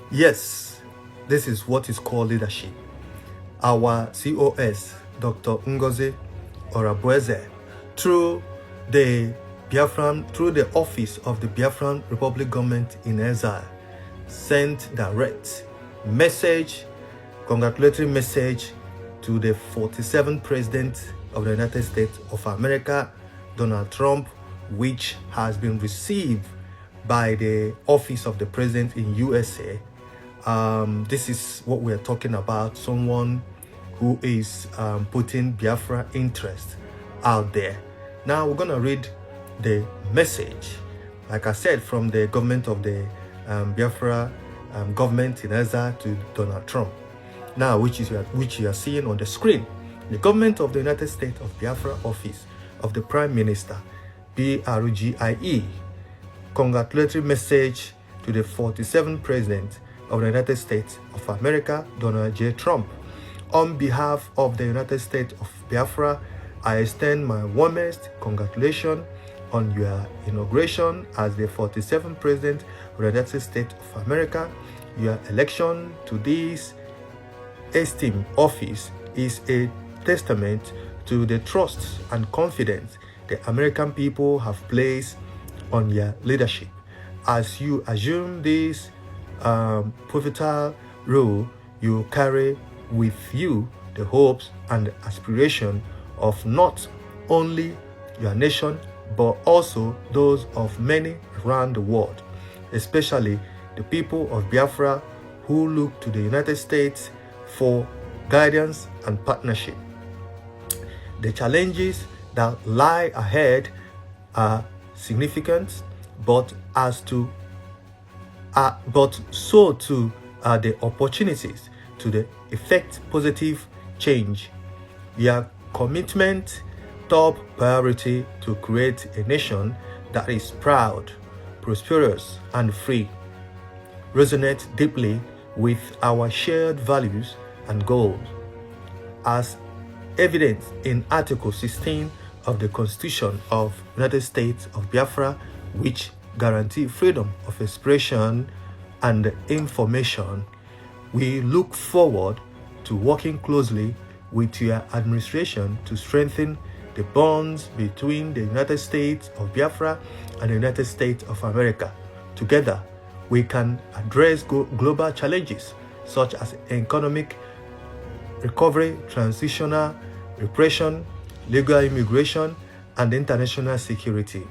Yes, this is what is called leadership. Our COS, Dr. Ngozi Orabueze, through the office of the Biafran Republic government in exile, sent direct message, congratulatory message to the 47th President of the United States of America, Donald Trump, which has been received by the office of the President in USA. This is what we're talking about, someone who is putting Biafra interest out there. Now we're going to read the message, like I said, from the government of the Biafra government in exile to Donald Trump. Now, which you are seeing on the screen. The government of the United States of Biafra office of the Prime Minister, BRGIE, congratulatory message to the 47th President of the United States of America, Donald J. Trump. On behalf of the United States of Biafra, I extend my warmest congratulations on your inauguration as the 47th President of the United States of America. Your election to this esteemed office is a testament to the trust and confidence the American people have placed on your leadership. As you assume this pivotal role, you carry with you the hopes and aspiration of not only your nation, but also those of many around the world, especially the people of Biafra who look to the United States for guidance and partnership. The challenges that lie ahead are significant, but so too are the opportunities to effect positive change. Your commitment, top priority to create a nation that is proud, prosperous, and free, resonates deeply with our shared values and goals, as evident in Article 16 of the Constitution of the United States of Biafra, which guarantee freedom of expression and information. We look forward to working closely with your administration to strengthen the bonds between the United States of Biafra and the United States of America. Together, we can address global challenges such as economic recovery, transitional repression, legal immigration, and international security.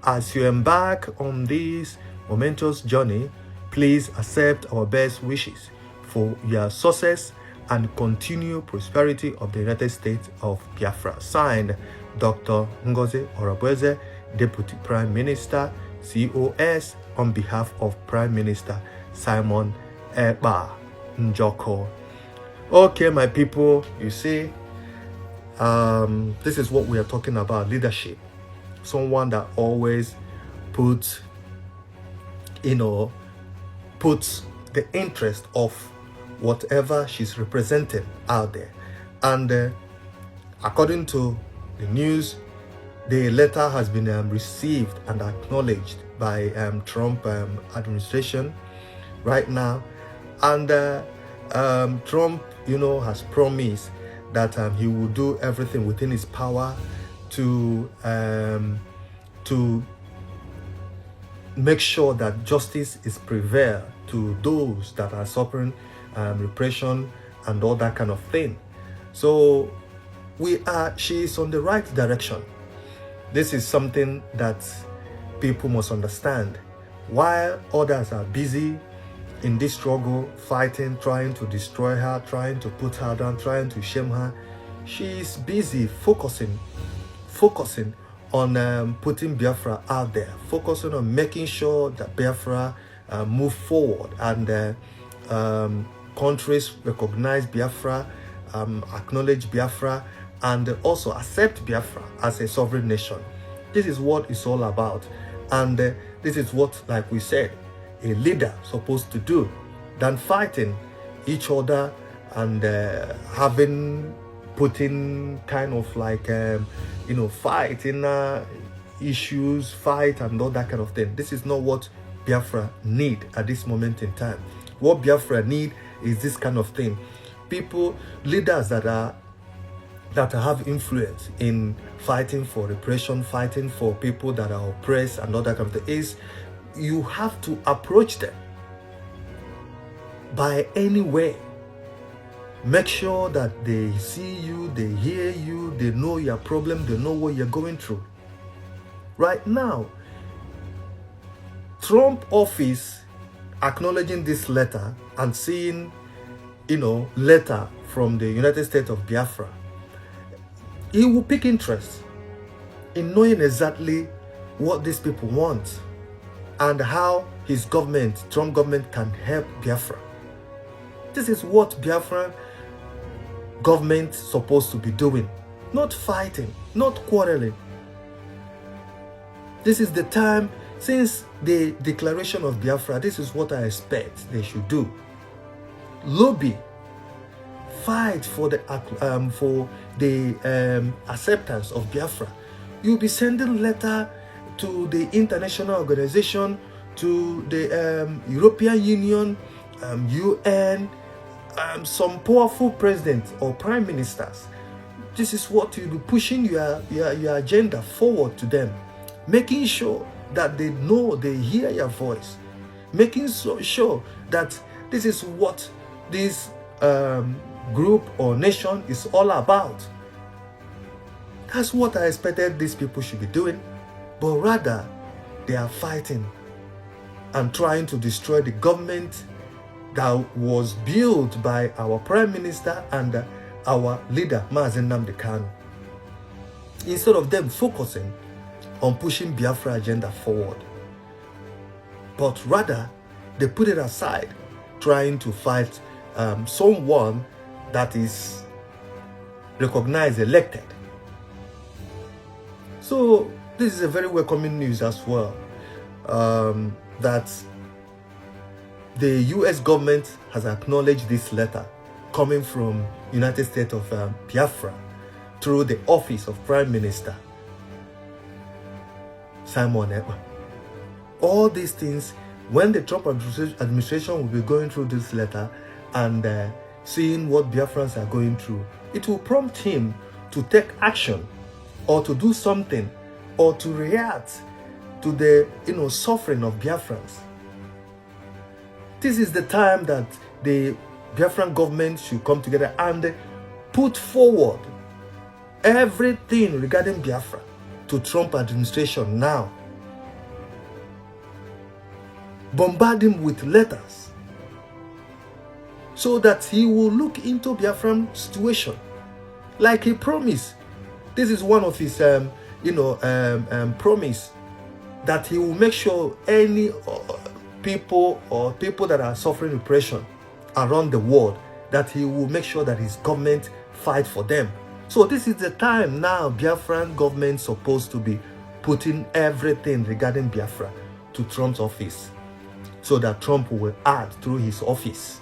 As you embark on this momentous journey, please accept our best wishes for your success and continued prosperity of the United States of Biafra. Signed, Dr. Ngozi Orabueze, Deputy Prime Minister, COS, on behalf of Prime Minister Simon Ekpa Njoko. Okay, my people, you see, this is what we are talking about, leadership. Someone that always puts the interest of whatever she's representing out there. And according to the news, the letter has been received and acknowledged by Trump administration right now. And Trump, has promised that he will do everything within his power to make sure that justice is prevailed to those that are suffering repression and all that kind of thing. So she is on the right direction. This is something that people must understand. While others are busy in this struggle, fighting, trying to destroy her, trying to put her down, trying to shame her, she is busy focusing on putting Biafra out there, focusing on making sure that Biafra move forward, and countries recognize Biafra, acknowledge Biafra, and also accept Biafra as a sovereign nation. This is what it's all about. And this is what, like we said, a leader supposed to do, than fighting each other and putting kind of like fighting issues, fight and all that kind of thing. This is not what Biafra need at this moment in time. What Biafra need is this kind of thing. People, leaders that have influence in fighting for repression, fighting for people that are oppressed and all that kind of thing, is you have to approach them by any way. Make sure that they see you, they hear you, they know your problem, they know what you're going through. Right now, Trump office acknowledging this letter and seeing, letter from the United States of Biafra, he will pick interest in knowing exactly what these people want and how his government, Trump government, can help Biafra. This is what Biafran government supposed to be doing. Not fighting, not quarreling. This is the time, since the declaration of Biafra, this is what I expect they should do. Lobby, fight for the acceptance of Biafra. You'll be sending letter to the international organization, to the European Union, UN, some powerful presidents or prime ministers. This is what you'll be pushing your agenda forward to them, making sure that they know, they hear your voice, making sure that this is what this group or nation is all about. That's what I expected these people should be doing, but rather they are fighting and trying to destroy the government that was built by our Prime Minister and our leader, Mazi Nnamdi Kanu. Instead of them focusing on pushing Biafra agenda forward, but rather they put it aside, trying to fight someone that is recognized, elected. So this is a very welcoming news as well, that the US government has acknowledged this letter coming from United States of Biafra through the office of Prime Minister Simon Ekpa. All these things, when the Trump administration will be going through this letter and seeing what Biafrans are going through, it will prompt him to take action or to do something or to react to the suffering of Biafrans. This is the time that the Biafran government should come together and put forward everything regarding Biafra to Trump administration now. Bombard him with letters so that he will look into Biafran situation like he promised. This is one of his promise, that he will make sure any people that are suffering oppression around the world, that he will make sure that his government fight for them. So this is the time now Biafran government supposed to be putting everything regarding Biafra to Trump's office, so that Trump will act through his office.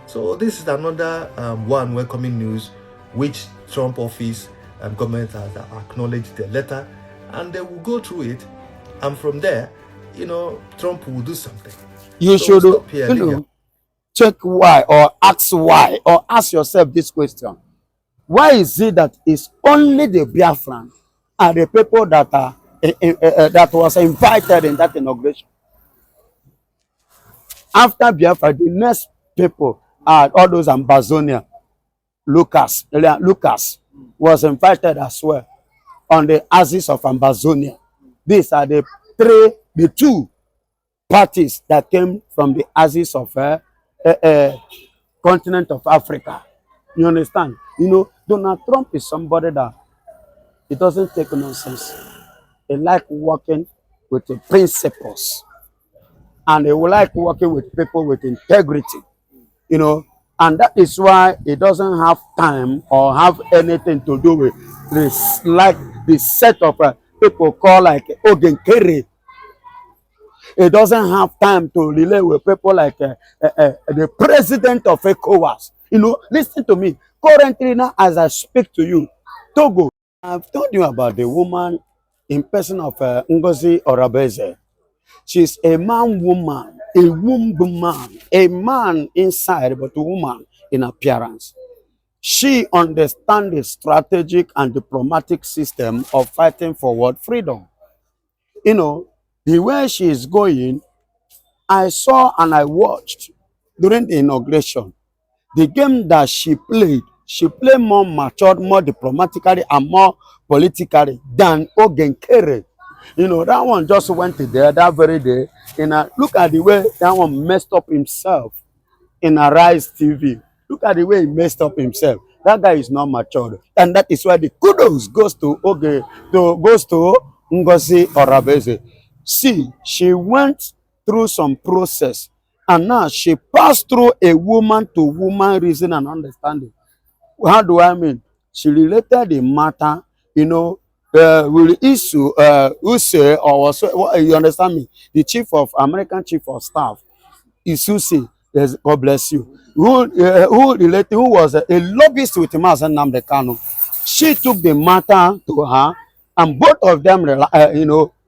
So this is another one welcoming news, which Trump office government has acknowledged the letter, and they will go through it, and from there, Trump will do something. You should check why, or ask yourself this question: why is it that it's only the Biafran and the people that are that was invited in that inauguration? After Biafra, the next people are all those Ambazonia. Lucas was invited as well on the axis of Ambazonia. These are the two parties that came from the axis of continent of Africa. You understand? Donald Trump is somebody that he doesn't take nonsense. He like working with the principles, and he will like working with people with integrity. And that is why he doesn't have time or have anything to do with this, like the set of people called like Ogenkere. He doesn't have time to relate with people like the president of ECOWAS. Listen to me. Currently now, as I speak to you, Togo, I've told you about the woman in person of Ngozi Orabeze. She's a man woman a woman, a man inside, but a woman in appearance. She understands the strategic and diplomatic system of fighting for world freedom. You know, the way she is going, I saw and I watched during the inauguration. The game that she played more matured, more diplomatically, and more politically than Ogenkere. You know, that one just went there that very day. And look at the way that one messed up himself in Arise TV. Look at the way he messed up himself. That guy is not matured. And that is why the kudos goes to Ngozi Orabeze. See, she went through some process and now she passed through a woman to woman reason and understanding. How do I mean? She related the matter, you know, will issue Use or was, you understand me? The American chief of staff Isusi, yes, God bless you, who was a lobbyist with Mazen Nnamdi Kanu. She took the matter to her, and both of them,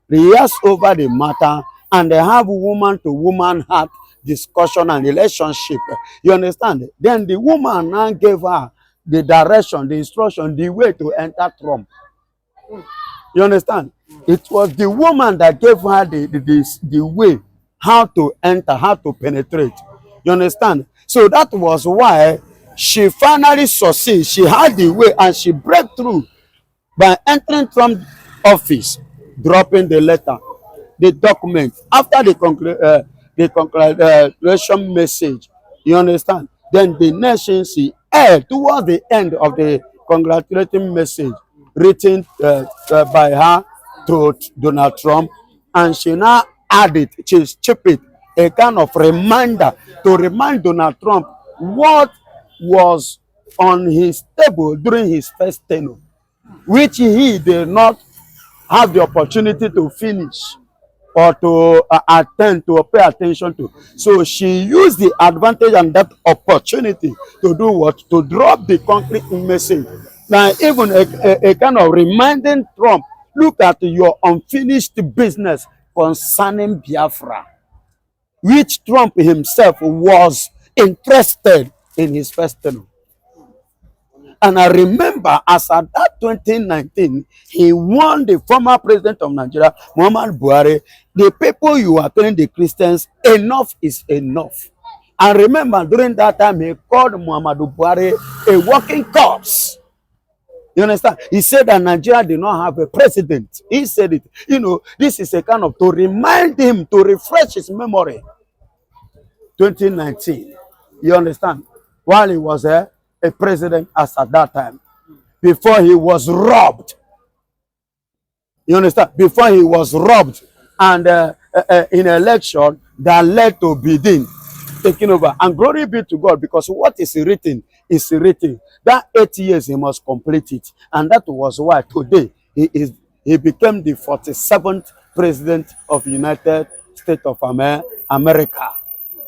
rehearsed over the matter, and they have woman to woman heart discussion and relationship. You understand? Then the woman now gave her the direction, the instruction, the way to enter Trump. You understand? It was the woman that gave her the way how to enter, how to penetrate. You understand? So that was why she finally succeeded. She had the way and she broke through by entering Trump's office, dropping the letter, the document. After the congratulation message, you understand? Then the nation she aired towards the end of the congratulating message written by her to Donald Trump, and she now added, she chipped it, a kind of reminder to remind Donald Trump what was on his table during his first tenure, which he did not have the opportunity to finish or to attend to or pay attention to. So she used the advantage and that opportunity to do what? To drop the concrete message. Now, even a kind of reminding Trump, look at your unfinished business concerning Biafra, which Trump himself was interested in his first term. And I remember as at that 2019, he warned the former president of Nigeria, Muhammad Buhari, the people you are telling the Christians, enough is enough. And remember, during that time, he called Muhammadu Buhari a walking corpse. You understand? He said that Nigeria did not have a president. He said it. You know, this is a kind of to remind him, to refresh his memory. 2019. You understand? While he was a president as at that time, before he was robbed. You understand? Before he was robbed and in election that led to Biden taking over. And glory be to God, because what is written is written. That 8 years he must complete it. And that was why today he became the 47th president of the United States of America.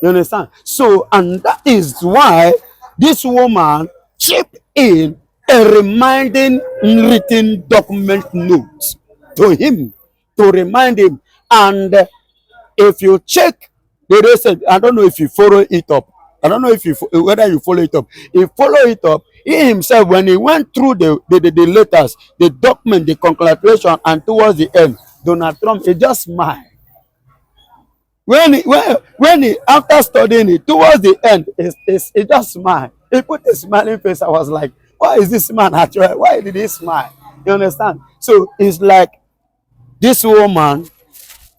You understand? So, and that is why this woman chipped in a reminding written document note to him, to remind him. And if you check the recent, I don't know if you follow it up. I don't know if whether you follow it up. He follow it up. He himself, when he went through the letters, the document, the congratulation, and towards the end, Donald Trump, he just smiled. When he after studying it towards the end, he just smiled. He put a smiling face. I was like, why is this man actually? Why did he smile? You understand? So it's like this woman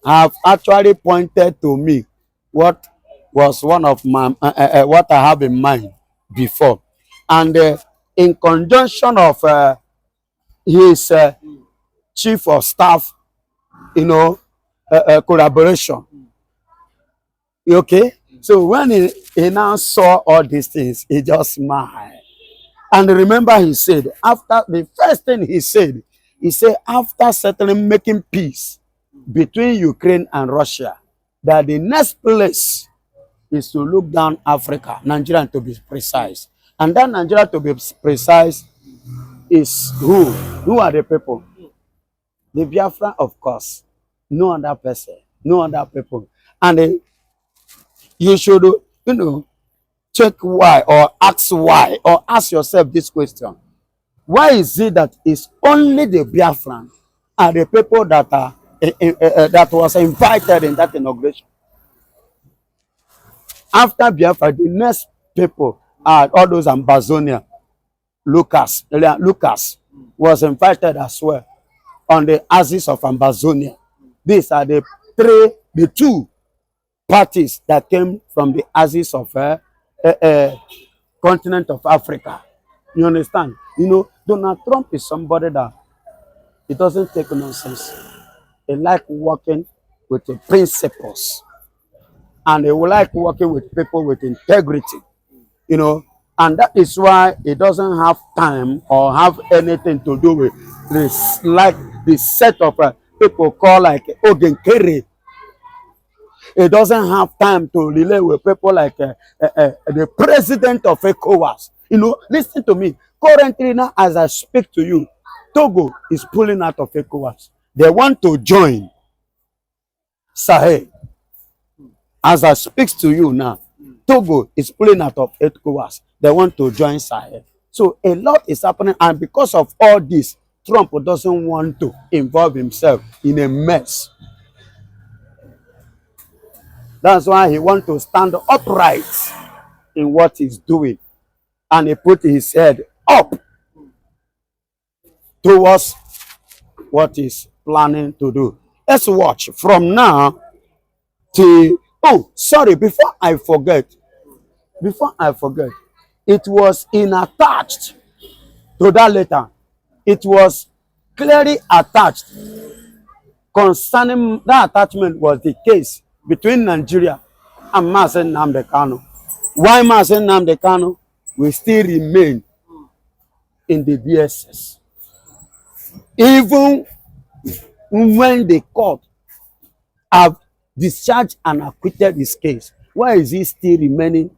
have actually pointed to me what was one of my what I have in mind before, and in conjunction of his chief of staff, you know, collaboration. Okay, so when he now saw all these things, he just smiled. And remember, he said, after the first thing he said, after settling, making peace between Ukraine and Russia, that the next place is to look down Africa, Nigeria to be precise. And that Nigeria to be precise is who? Who are the people? The Biafra, of course. No other person, no other people. And you should, check why, or ask yourself this question. Why is it that it's only the Biafran and the people that are that was invited in that inauguration? After Biafra, the next people are all those Ambazonia. Lucas was invited as well on the axis of Ambazonia. These are the two parties that came from the axis of continent of Africa. You understand? Donald Trump is somebody that he doesn't take nonsense. He like working with the principles, and he will like working with people with integrity. And that is why he doesn't have time or have anything to do with this, like the set of people called like Ogenkere. He doesn't have time to relate with people like the president of ECOWAS. Listen to me. Currently now, as I speak to you, Togo is pulling out of ECOWAS. They want to join Sahel. As I speak to you now, Togo is pulling out of ECOWAS. They want to join Sahel. So a lot is happening, and because of all this, Trump doesn't want to involve himself in a mess. That's why he wants to stand upright in what he's doing, and he put his head up towards what he's planning to do. Let's watch from now till, oh, sorry, before I forget, it was attached to that letter. It was clearly attached. Concerning that attachment was the case between Nigeria and Mazen Nnamdi Kanu. Why Mazen Nnamdi Kanu will still remain in the DSS, even when the court have discharged and acquitted his case. Why is he still remaining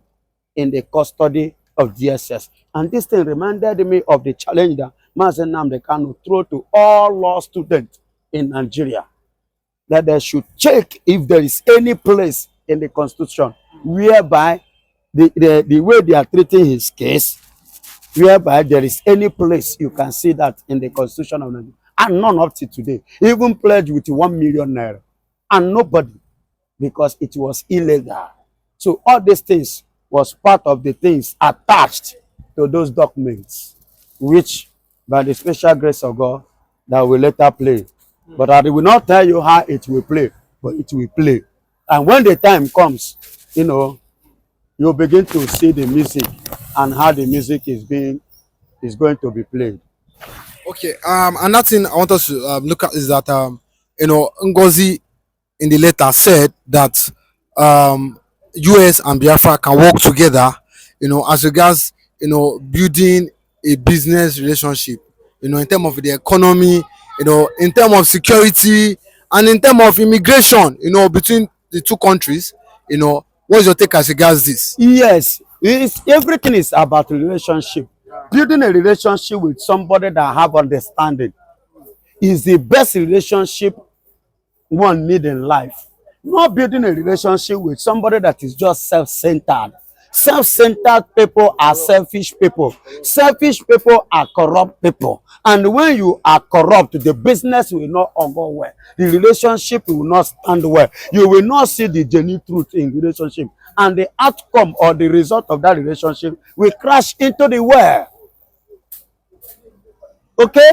in the custody of DSS? And this thing reminded me of the challenge that Mazen Nnamdi Kanu threw to all law students in Nigeria, that they should check if there is any place in the constitution whereby the way they are treating his case, whereby there is any place you can see that in the constitution of Nigeria. And none up to today. Even pledged with 1 million naira. And nobody, because it was illegal. So all these things was part of the things attached to those documents, which by the special grace of God, that will later play. But I will not tell you how it will play, but it will play. And when the time comes, you'll begin to see the music and how the music is going to be played. Okay. Another thing I want us to look at is that Ngozi in the letter said that US and Biafra can work together, as regards building a business relationship, in terms of the economy, in terms of security, and in terms of immigration, between the two countries. What's your take as regards this? Yes, everything is about relationship. Building a relationship with somebody that have understanding is the best relationship one need in life. Not building a relationship with somebody that is just self-centered. Self-centered people are selfish people. Selfish people are corrupt people. And when you are corrupt, the business will not go well. The relationship will not stand well. You will not see the genuine truth in relationship. And the outcome or the result of that relationship will crash into the well. Okay?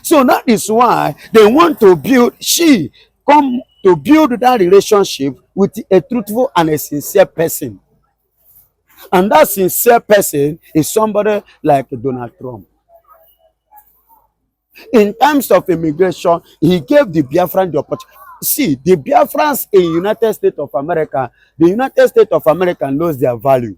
So that is why they want to build, come to build that relationship with a truthful and a sincere person. And that sincere person is somebody like Donald Trump. In terms of immigration, he gave the Biafran the opportunity. See, the Biafrans in United States of America, the United States of America knows their value.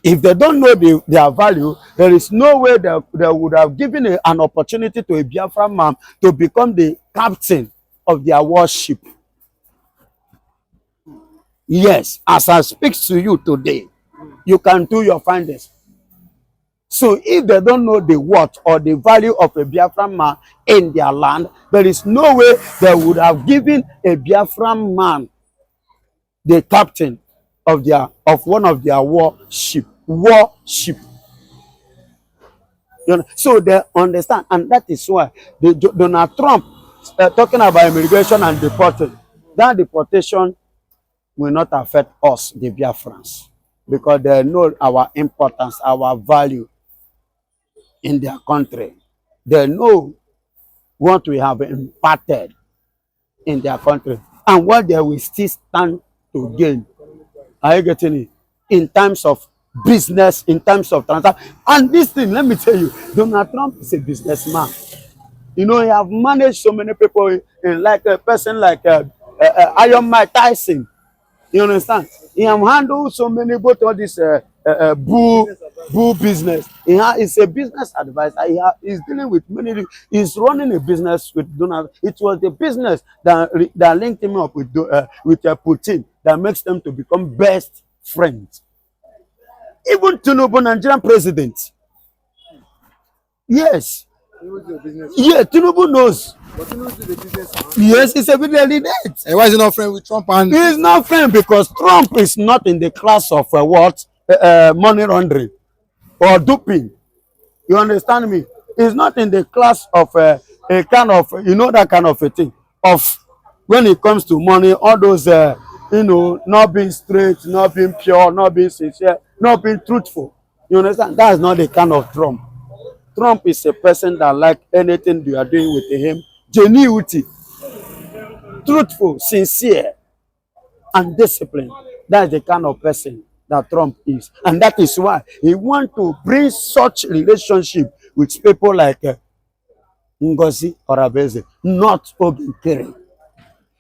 If they don't know their value, there is no way they would have given an opportunity to a Biafran man to become the captain of their warship. Yes, as I speak to you today, you can do your findings. So if they don't know the worth or the value of a Biafran man in their land, there is no way they would have given a Biafran man the captain of one of their warship. Warship. You know, so they understand, and that is why Donald Trump talking about immigration and deportation. That deportation will not affect us, the Biafrans, because they know our importance, our value in their country. They know what we have imparted in their country and what they will still stand to gain. Are you getting it? In terms of business, in terms of transaction. And this thing, let me tell you, Donald Trump is a businessman. You know, he have managed so many people in like a person like Iron Mike Tyson. You understand? He have handled so many, both all this bull business. He's a business advisor. He's dealing with many. He's running a business with Donald. It was the business that linked him up with Putin that makes them to become best friends. Even Tinubu, Nigerian president. Yes. Yeah, Tinubu knows. But Tinubu is a businessman. Yes, he's a business leader. And why is he not friend with Trump? And He's not friend because Trump is not in the class of money laundering or doping. You understand me? He's not in the class of a kind of, you know, that kind of a thing. Of when it comes to money, all those, you know, not being straight, not being pure, not being sincere, not being truthful. You understand? That's not the kind of Trump. Trump is a person that like anything you are doing with him, genuinity, truthful, sincere, and disciplined. That's the kind of person that Trump is. And that is why he wants to bring such relationship with people like Ngozi or Abeze, not Oginkere.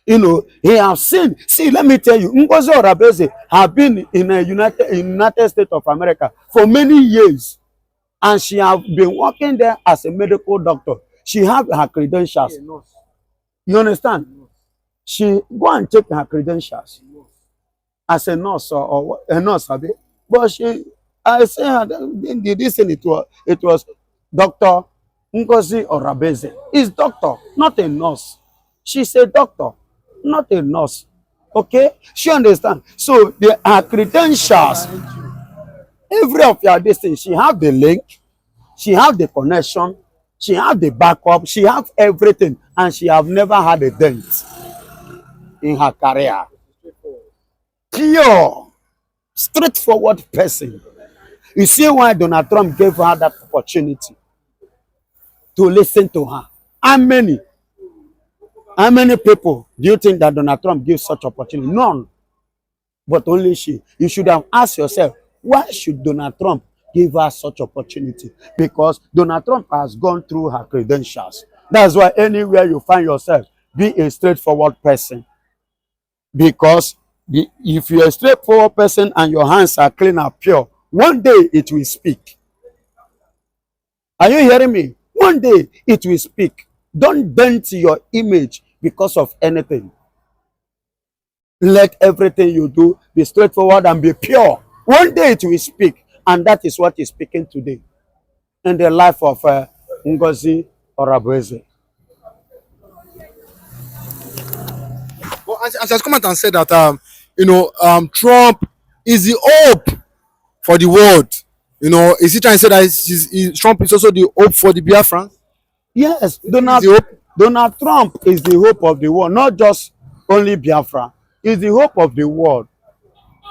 You know, he has seen, see, let me tell you, Ngozi or Abeze have been in the United States of America for many years. And she have been working there as a medical doctor. She have her credentials. You understand? She go and check her credentials as a nurse or a nurse, but I say her this thing it was Dr. Ngozi Orabeze. Is doctor, not a nurse. She's a doctor, not a nurse. Okay, she understand. So her credentials. Every of your distance, she have the link, she have the connection, she have the backup, she have everything, and she have never had a dent in her career. Pure, straightforward person. You see why Donald Trump gave her that opportunity to listen to her. How many people do you think that Donald Trump gives such opportunity? None. But only she. You should have asked yourself, why should Donald Trump give her such opportunity? Because Donald Trump has gone through her credentials. That's why anywhere you find yourself, be a straightforward person. Because if you're a straightforward person and your hands are clean and pure, one day it will speak. Are you hearing me? One day it will speak. Don't dent your image because of anything. Let everything you do be straightforward and be pure. One day it will speak, and that is what is speaking today in the life of Ngozi Orabeze. well, and she has come out and said that Trump is the hope for the world. You know, is he trying to say that Trump is also the hope for the Biafrans? Yes, Donald Trump is the hope of the world, not just only Biafra. He's the hope of the world.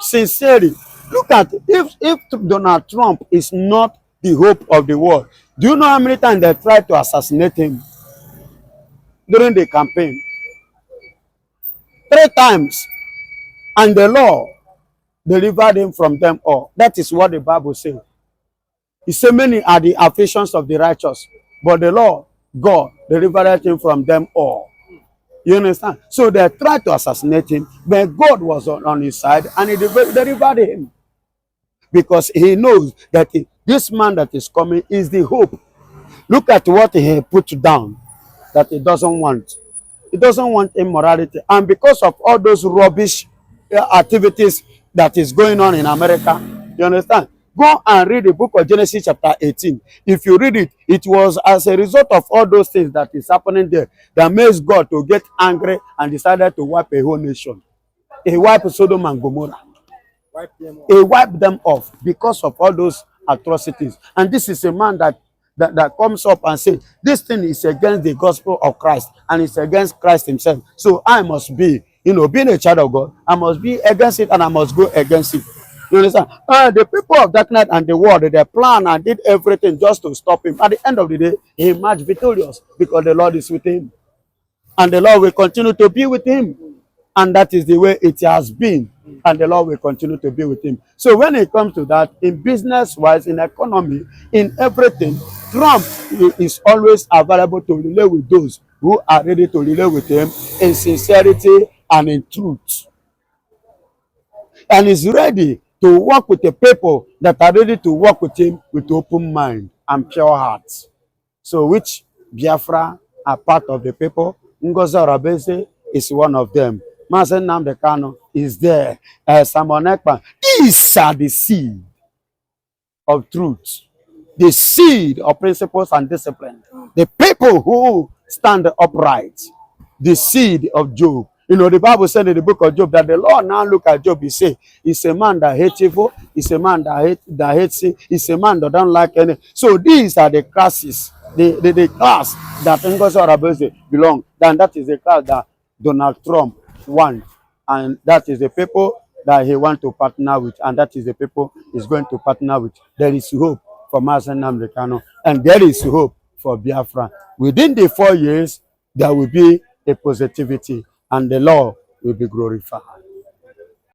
Sincerely, look at it. If Donald Trump is not the hope of the world, do you know how many times they tried to assassinate him during the campaign? 3 times. And the law delivered him from them all. That is what the Bible says. He said, many are the afflictions of the righteous, but the Lord, God, delivered him from them all. You understand? So they tried to assassinate him, but God was on his side and he delivered him. Because he knows that this man that is coming is the hope. Look at what he put down that he doesn't want. He doesn't want immorality. And because of all those rubbish activities that is going on in America, you understand? Go and read the book of Genesis chapter 18. If you read it, it was as a result of all those things that is happening there that makes God to get angry and decided to wipe a whole nation. He wiped Sodom and Gomorrah. He wiped them off because of all those atrocities. And this is a man that comes up and says, this thing is against the gospel of Christ and it's against Christ himself. So I must be, being a child of God, I must be against it and I must go against it. You understand? The people of darkness and the world, they planned and did everything just to stop him. At the end of the day, he emerged victorious because the Lord is with him. And the Lord will continue to be with him. And that is the way it has been. And the Lord will continue to be with him. So when it comes to that, in business-wise, in economy, in everything, Trump is always available to relate with those who are ready to relate with him in sincerity and in truth. And is ready to work with the people that are ready to work with him with open mind and pure hearts. So which Biafra are part of the people. Ngozi Orabeze is one of them. Mazen Nnamdi Kanu is there. Simon Ekpa. These are the seed of truth, the seed of principles and discipline. The people who stand upright, the seed of Job. The Bible said in the book of Job that the Lord now look at Job, he say, he's a man that hates evil, he's a man that hates sin, he's a man that don't like any. So these are the classes, the class that Ngozi Orabeze belong. Then that is the class that Donald Trump want. And that is the people that he want to partner with. And that is the people he's going to partner with. There is hope for Mazen Nnamdi Kanu. And there is hope for Biafra. Within the 4 years, there will be a positivity and the law will be glorified.